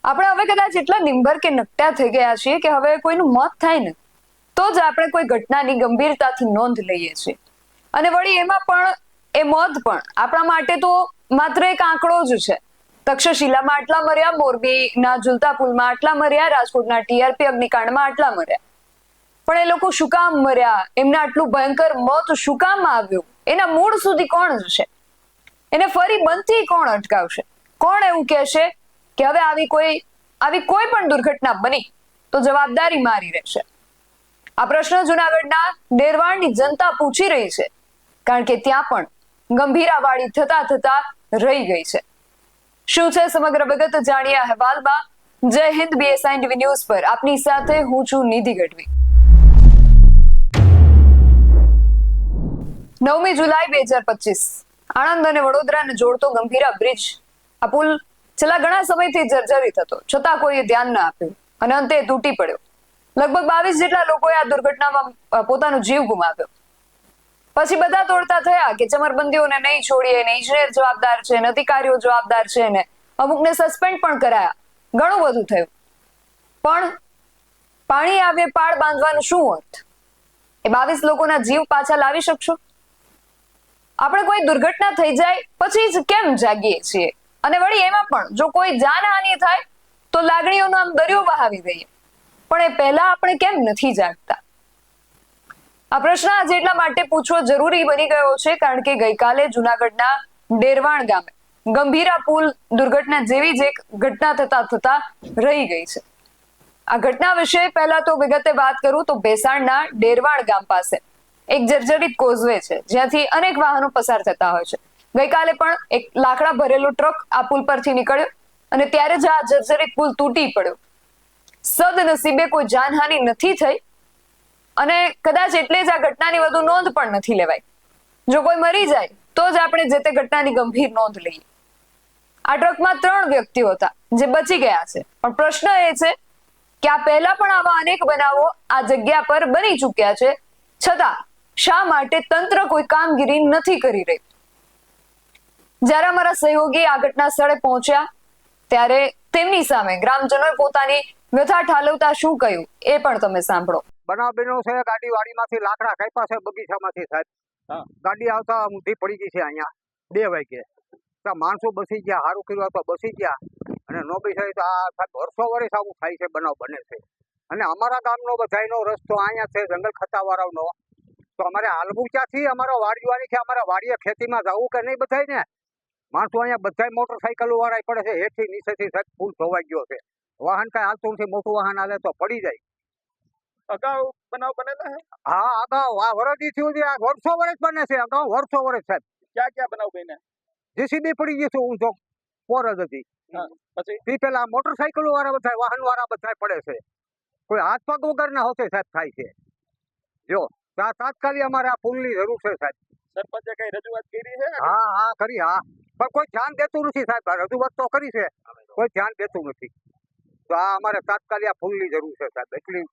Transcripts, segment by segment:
આપણે હવે કદાચ એટલા નિંબર કે નકટા થઈ ગયા છીએ કે હવે કોઈનું મોત થાય ને તો જ આપણે કોઈ ઘટનાની ગંભીરતાથી નોંધ લઈએ છીએ. અને વળી એમાં પણ એ મોત પણ આપણા માટે તો માત્ર એક આંકડો જ છે. તક્ષશિલામાં આટલા મર્યા, મોરબીના ઝુલતા પુલમાં આટલા મર્યા, રાજકોટના ટીઆરપી અગ્નિકાંડમાં આટલા મર્યા. પણ એ લોકો શું કામ મર્યા, એમને આટલું ભયંકર મોત શું કામ આવ્યું, એના મૂળ સુધી કોણ જશે? એને ફરી બનતી કોણ અટકાવશે? કોણ એવું કહેશે કે હવે આવી કોઈ પણ દુર્ઘટના બની તો જવાબદારી મારી રહેશે? આ પ્રશ્ન જુનાગઢના ડેરવાણની જનતા પૂછી રહી છે, કારણ કે ત્યાં પણ ગંભીરાવાળી થતા રહી ગઈ છે. શું છે સમગ્ર વિગત જાણીએ અહેવાલમાં. જય હિન્દ, બીએસઆઈ ટીવી ન્યૂઝ પર આપની સાથે હું છું નિધિ ગઢવી. 9મી જુલાઈ 2025 આણંદ અને વડોદરાને જોડતો ગંભીરા બ્રિજ. આ પુલ છેલ્લા ઘણા સમયથી જર્જરિત હતો, છતાં કોઈએ ધ્યાન ન આપ્યું અને અંતે તૂટી પડ્યો. લગભગ 22 જેટલા લોકોએ આ દુર્ઘટનામાં પોતાનો જીવ ગુમાવ્યો. પછી બધા તોડતા થયા કે ચમરબંધીઓને નહીં છોડીએ, ને ઇજનેર જવાબદાર છે, ને અધિકારીઓ જવાબદાર છે, ને અમુકને સસ્પેન્ડ પણ કરાયા. ઘણું બધું થયું, પણ પાણી આવે પાળ બાંધવાનો શું અર્થ? એ 22 લોકોના જીવ પાછા લાવી શકશો? આપણે કોઈ દુર્ઘટના થઈ જાય પછી જ કેમ જાગીએ છીએ? અને વળી એમાં પણ જો કોઈ જાનહાનિ થાય તો લાગણીઓનો આમ દરિયો બહાવી દઈએ, પણ એ પહેલા આપણે કેમ નથી જાગતા? આ પ્રશ્ન આજે એટલા માટે પૂછવો જરૂરી બની ગયો છે કારણ કે ગઈકાલે જુનાગઢના ડેરવાણ ગામે ગંભીરા પુલ દુર્ઘટના જેવી જ એક ઘટના થતા રહી ગઈ છે. આ ઘટના વિશે પહેલા તો વિગતે વાત કરું તો ભેસાણના ડેરવાણ ગામ પાસે એક જર્જરિત કોઝવે છે, જ્યાંથી અનેક વાહનો પસાર થતા હોય છે. ગઈકાલે પણ એક લાકડા ભરેલો ટ્રક આ પુલ પરથી નીકળ્યો અને ત્યારે જ આ જર્જરિત પુલ તૂટી પડ્યો. સદનસીબે કોઈ જાનહાનિ નથી થઈ અને કદાચ એટલે જ આ ઘટનાની વધુ નોંધ પણ નથી લેવાઈ. જો કોઈ મરી જાય તો જ આપણે જે તે ઘટનાની ગંભીર નોંધ લઈએ. આ ટ્રકમાં 3 વ્યક્તિઓ હતા જે બચી ગયા છે, પણ પ્રશ્ન એ છે કે આ પહેલા પણ આવા અનેક બનાવો આ જગ્યા પર બની ચૂક્યા છે, છતાં શા માટે તંત્ર કોઈ કામગીરી નથી કરી રહ્યું? જ્યારે અમારા સહયોગી આ ઘટના સ્થળે પહોંચ્યા ત્યારે તેમની સામે ગ્રામજનોએ પોતાની વ્યથા ઠાલવતા શું કહ્યું એ પણ તમે સાંભળો. બનાવ બન્યો છે, ગાડી વાડીમાંથી લાકડા કાપ્યા છે બગીચામાંથી સાહેબ. ગાડી આવતા ઊંધી પડી ગઈ છે અહીંયા 2 વાગે. માણસો બસી ગયા, સારું કર્યું તો બસી ગયા, અને નો બેસાય તો આ સાહેબ વર્ષો વર્ષ આવું થાય છે, બનાવ બને છે. અને અમારા ગામનો બધાયનો રસ્તો અહીંયા છે, જંગલ ખતાવાળાનો. તો અમારે હાલવું ક્યાંથી? અમારો વાડીવાની છે, અમારા વાડીએ ખેતીમાં જવું કે નહીં બધાય ને? માણસો અહીંયા બધાય મોટરસાઇકલો વાળા પડે છે, હેઠી નીચેથી સાહેબ પુલ ધોવાઈ ગયો છે. વાહન કઈ હાલતું નથી, મોટું વાહન હાલે તો પડી જાય. અગાઉ બનાવ બનેલા હે? હા, અગાઉ આ વરદી થયું છે, આ વર્ષો વર્ષ બને છે, અગાઉ વર્ષો વર્ષ સાહેબ. ક્યાં બનાવ બન્યા? જેસીબી પડી ગઈ છે, ઊંધો પોર જ હતી. પછી પેલા મોટરસાઇકલો વાળા બધા વાહન વાળા બધા પડે છે, કોઈ હાથ પગ વગર ના હોતે સાહેબ થાય છે. જો તાત્કાલિક અમારે આ પુલની જરૂર છે સાહેબ. સરપંચે કઈ રજૂઆત કરી છે? હા કરી, હા, પણ કોઈ ધ્યાન દેતું નથી સાહેબ. રજૂઆત તો કરી છે, કોઈ ધ્યાન દેતું નથી. તો આ અમારે તાત્કાલિક આ પુલની જરૂર છે સાહેબ. એટલી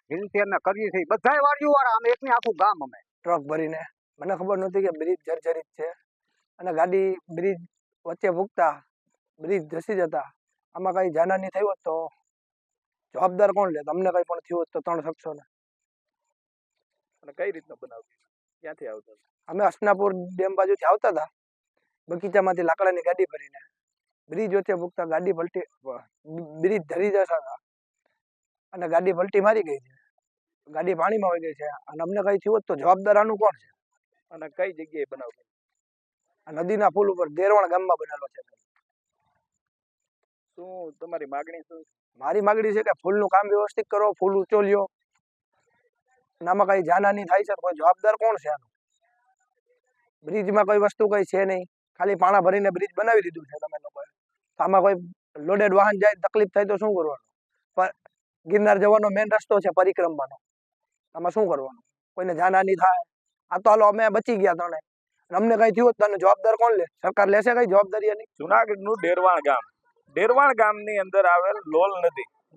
વિનંતી અમે કરીએ છીએ બધા વાડીઓ વાળા, અમે એકની આખું ગામ. અમે ટ્રક ભરીને, મને ખબર નહોતી કે બ્રિજ જર્જરિત છે અને ગાડી બ્રિજ વચ્ચે મૂકતા બ્રિજ ધસી જતા આમાં કઈ જાનહાની થઈ હોત તો જવાબદાર કોણ લે? તમને કઈ પણ થયું હોત તો 3 શખ્સોને. અને કઈ રીતનો બનાવ? ક્યાંથી આવતા? અમે હસનાપુર ડેમ બાજુથી આવતા હતા, બગીચામાંથી લાકડાની ગાડી ભરીને બ્રિજ વચ્ચે મૂકતા ગાડી પલટી, બ્રિજ ધરી જતા હતા અને ગાડી પલટી મારી ગઈ છે. ગાડી પાણીમાં વહી ગઈ છે અને અમને કઈ થયું હોત તો જવાબદાર આનું કોણ છે? અને કઈ જગ્યાએ બનાવ? આ નદીના પુલ ઉપર ડેરવાણ ગામમાં બનેલો છે. શું તમારી માગણી શું? મારી માગણી છે કે ફૂલનું કામ વ્યવસ્થિત કરો, ફૂલ ઊંચો લ્યો. આમાં કઈ જાનહાની થાય છે, કોઈ જવાબદાર કોણ છે આનું? બ્રિજમાં કોઈ વસ્તુ કઈ છે નહીં, ખાલી પાણા ભરીને બ્રિજ બનાવી દીધું છે તમે લોકોએ. આમાં કોઈ લોડેડ વાહન જાય તકલીફ થાય તો શું કરવાનું? પણ ગિરનાર જવાનો મેઇન રસ્તો છે પરિક્રમાનો, આમાં શું કરવાનું? કોઈને જાનહાની થાય? આ તો હાલો અમે બચી ગયા ત્રણે, અમને કઈ થયું તો જવાબદાર કોણ લે? સરકાર લેશે કઈ જવાબદારી એની? જુનાગઢનું ડેરવાણ ગામની અંદર આવેલ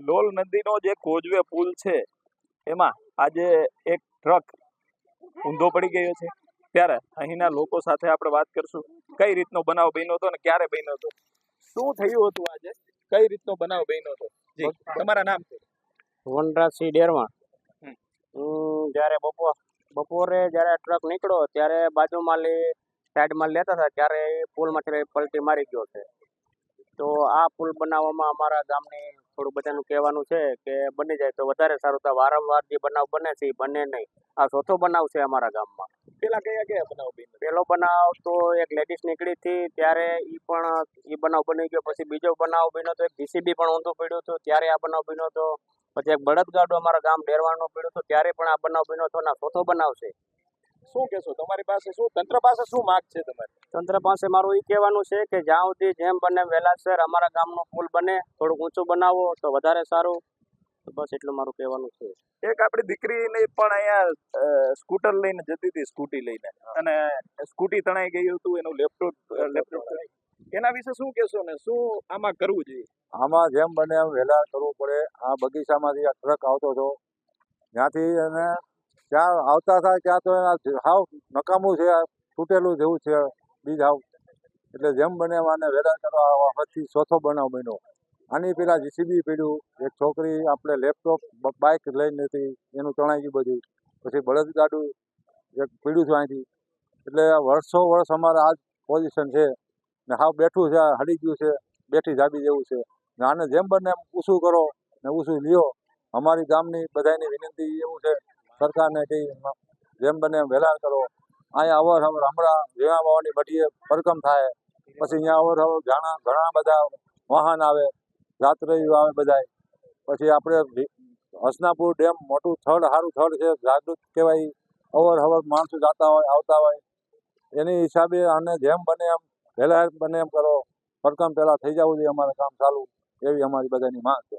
લોલ નદીનો જે કોઝવે પુલ છે, એમાં આજે એક ટ્રક ઊંધો પડી ગયો છે. ત્યારે અહીંના લોકો સાથે આપણે વાત કરશું, કઈ રીતનો બનાવ બન્યો હતો અને ક્યારે બન્યો હતો. શું થયું હતું આજે, કઈ રીતનો બનાવ બન્યો હતો? જી, તમારા નામ છે? વનરાજસિંહ ડેરવાણ. હમ. હું જ્યારે બપોરે જ્યારે ટ્રક નીકળ્યો ત્યારે બાજુમાં સાઈડમાં લેતા હતા ત્યારે એ પુલમાંથી પલટી મારી ગયો છે. તો આ પુલ બનાવવામાં અમારા ગામની થોડું બધાનું કહેવાનું છે કે બની જાય તો વધારે સારું. તો વારંવાર જે બનાવ બને છે એ બને નહીં. આ ચોથો બનાવ છે અમારા ગામમાં. પેલા કયા બનાવ બન્યો? પહેલો બનાવ તો એક લેડીઝ નીકળી હતી ત્યારે એ બનાવ બની ગયો. પછી બીજો બનાવ બન્યો તો એક જીસીબી પણ ઊંધું પડ્યું હતું ત્યારે આ બનાવ બન્યો હતો. પછી એક બળદગાડું અમારા ગામ ડેરવાણનું પડ્યું હતું ત્યારે પણ આ બનાવ બન્યો હતો. ના ચોથો બનાવ છે. શું કહેશો? તમારી પાસે શું, તંત્ર પાસે શું માંગ છે તમારી? તંત્ર પાસે મારું એ કહેવાનું છે કે જ્યાં સુધી જેમ બને વહેલાસર અમારા ગામનો પુલ બને, થોડુંક ઊંચું બનાવો તો વધારે સારું. તો બસ એટલું મારું કહેવાનું છે. એક આપણી દીકરીને પણ અહીંયા સ્કૂટર લઈને જતી હતી, સ્કૂટી લઈને, અને સ્કૂટી તણાઈ ગયું હતું, એનું લેપટોપ એના વિશે શું કહેશો ને શું આમાં કરવું જોઈએ? આમાં જેમ બને એમ વહેલા કરવું પડે. આ બગીચામાંથી આ ટ્રક આવતો હતો ત્યાંથી એને ત્યાં આવતા થાય ત્યાં તો એના હાવ નકામું છે, તૂટેલું જેવું છે બીજ હાવ. એટલે જેમ બને એમ આને વહેલા કરવા પછી ચોથો બનાવ બન્યો. આની પેલા જીસીબી પડ્યું, એક છોકરી આપણે લેપટોપ બાઇક લઈને હતી એનું તણાઈ ગયું બધું. પછી બળદગાડું એક પીડ્યું છે અહીંથી. એટલે વર્ષો વર્ષ અમારે આ જ પોઝિશન છે ને હાવ બેઠું છે, હળી ગયું છે, બેઠી જાબી જેવું છે. ને આને જેમ બને એમ ઊંચું કરો ને ઊંચું લ્યો. અમારી ગામની બધાની વિનંતી એવું છે સરકારને કે જેમ બને એમ વહેલા કરો. અહીંયા અવર હમણાં ઝીણા વાવાની બઢીએ પરકમ થાય, પછી અહીંયા અવર ઘણા બધા વાહન આવે, રાત્રિઓ આવે બધાય. પછી આપણે હસનાપુર ડેમ મોટું થડ, સારું થડ છે, જાગૃત કહેવાય. અવર માણસો જતા હોય આવતા હોય એની હિસાબે આને જેમ બને એમ વહેલા બને એમ કરો. પરકમ પહેલાં થઈ જવું જોઈએ અમારે કામ ચાલુ, એવી અમારી બધાની માંગ છે.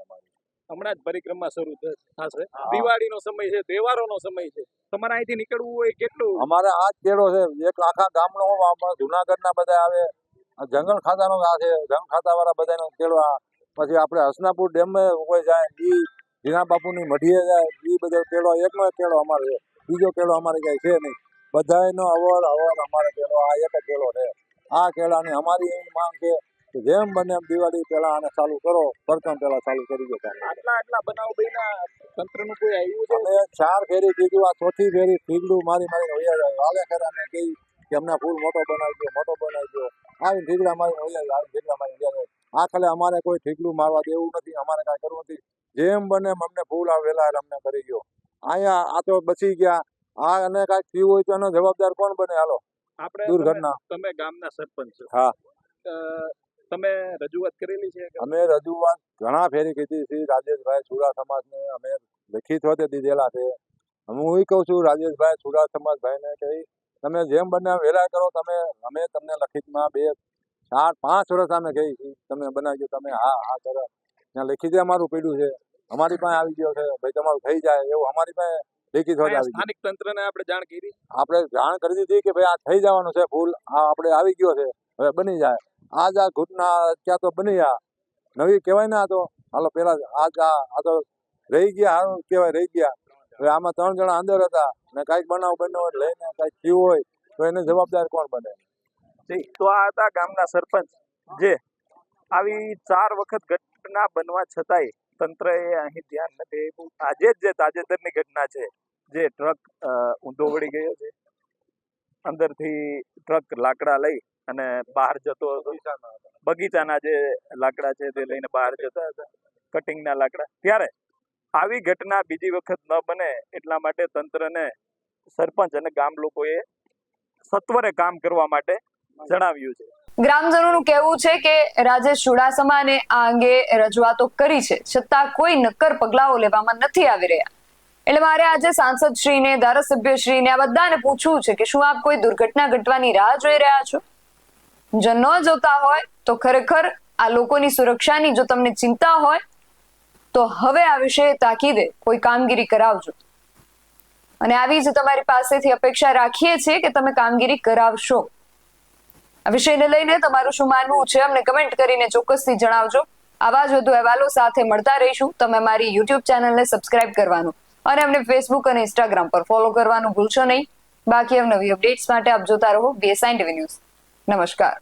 હમણાં જ પરિક્રમા શરૂ થશે, દિવાળીનો સમય છે, તહેવારોનો સમય છે, તમારે અહીંથી નીકળવું હોય કેટલું? અમારે આ જ કેળો છે, એક આખા ગામનો જુનાગઢના બધા આવે, જંગલ ખાતાનો આ છે, જંગલ ખાતાવાળા બધાનો કેળો. પછી આપણે હસનાપુર ડેમમાં કોઈ જાય એ ઝીણા બાપુની મઢીએ જાય એ બધો કેળો, એકનો એક કેળો અમારે છે, બીજો કેળો અમારે ક્યાંય છે નહીં. બધાનો અવર અમારે કેળો આ એક જ કેળો છે. આ કેળાની અમારી એવી માંગ છે કે જેમ બને એમ દિવાળી પહેલા આને ચાલુ કરો, પરકમ પહેલા ચાલુ કરી દો. આટલા બનાવ બન્યા, તંત્રનું કોઈ આવ્યું છે? અમે 4 ફેરી કીધું, આ ચોથી ફેરી ઠીકડું મારીને વૈયા જાય. હાલે ખરાને કહી કે અમને ફૂલ મોટો બનાવી દો. આવી ઠીકડા મારીને વૈયા જાય, આવી ઠીકડા મારીને જાય. આ ખાલે અમારે કોઈ ઠીકડું મારવા દેવું નથી, અમારે કાંઈ કરવું નથી. જેમ બને એમ અમને ફૂલ વહેલા અમને કરી ગયો. અહીંયા આ તો બચી ગયા. આ અને કાંઈક થયું હોય તો એનો જવાબદાર કોણ બને? હાલો, આપણે દુર્ઘટના. તમે ગામના સરપંચ છો. હા. તમે રજૂઆત કરેલી છે? અમે રજૂઆત ઘણા ફેરી કીધી છે. રાજેશભાઈ છુરા સમાજને અમે લેખિત હોતે દીધેલા છે. હું એ કહું છું રાજેશભાઈ છુરા સમાજભાઈને કે તમે જેમ બને વહેલા કરો. અમે તમને લખિતમાં 2, 4, 5 વર્ષ અમે કહી છીએ તમે બનાવજો. તમે હા કરો. ત્યાં લેખિત અમારું પડ્યું છે, અમારી પાસે આવી ગયો છે ભાઈ તમારું થઈ જાય એવું અમારી પાસે લેખિત હોત આવી. સ્થાનિક તંત્રને આપણે જાણ કરી? આપણે જાણ કરી દીધી કે ભાઈ આ થઈ જવાનું છે ફૂલ, આ આપણે આવી ગયો છે, હવે બની જાય. આજ આ ઘટના ત્યાં તો બની, આ નવી કહેવાય ને. આ તો હાલો પેલા આ તો રહી ગયા, સારું કહેવાય રહી ગયા. હવે આમાં 3 જણા અંદર હતા ને કાંઈક બનાવ બન્યો હોય લઈને કાંઈક થયું હોય તો એને જવાબદાર કોણ બને? તો આ હતા ગામના સરપંચ, જે આવી 4 વખત ઘટના બનવા છતાંય તંત્રએ અહીં ધ્યાન નથી આપ્યું. આજે જે તાજેતરની ઘટના છે, જે ટ્રક ઊંધો વળી ગયો છે, અંદરથી ટ્રક લાકડા લઈ અને બહાર જતો હતો. બગીચાના જે લાકડા છે તે લઈને બહાર જતા હતા, કટિંગના લાકડા. ત્યારે આવી ઘટના બીજી વખત ન બને એટલા માટે તંત્રને સરપંચ અને ગામ લોકોએ સત્વરે કામ કરવા માટે જણાવ્યું છે. ગ્રામજનોનું કહેવું છે કે રાજેશ ચુડાસમાને આ અંગે રજૂઆતો કરી છે, છતાં કોઈ નક્કર પગલાઓ લેવામાં નથી આવી રહ્યા. એટલે મારે આજે સાંસદ શ્રીને, ધારાસભ્ય શ્રીને, આ બધાને પૂછવું છે કે શું આપ કોઈ દુર્ઘટના ઘટવાની રાહ જોઈ રહ્યા છો? જો ન જોતા હોય તો ખરેખર આ લોકોની સુરક્ષાની જો તમને ચિંતા હોય તો હવે આ વિશે તાકીદે કોઈ કામગીરી કરાવજો. અને આવી જ તમારી પાસેથી અપેક્ષા રાખીએ છીએ કે તમે કામગીરી કરાવશો. આ વિષયને લઈને તમારું શું માનવું છે અમને કમેન્ટ કરીને ચોક્કસથી જણાવજો. આવા જ વધુ અહેવાલો સાથે મળતા રહીશું. તમે અમારી YouTube ચેનલને સબસ્ક્રાઇબ કરવાનું અને અમને Facebook અને Instagram પર ફોલો કરવાનું ભૂલશો નહીં. બાકી અવનવી અપડેટ્સ માટે આપ જોતા રહો BSI TV ન્યૂઝ. નમસ્કાર.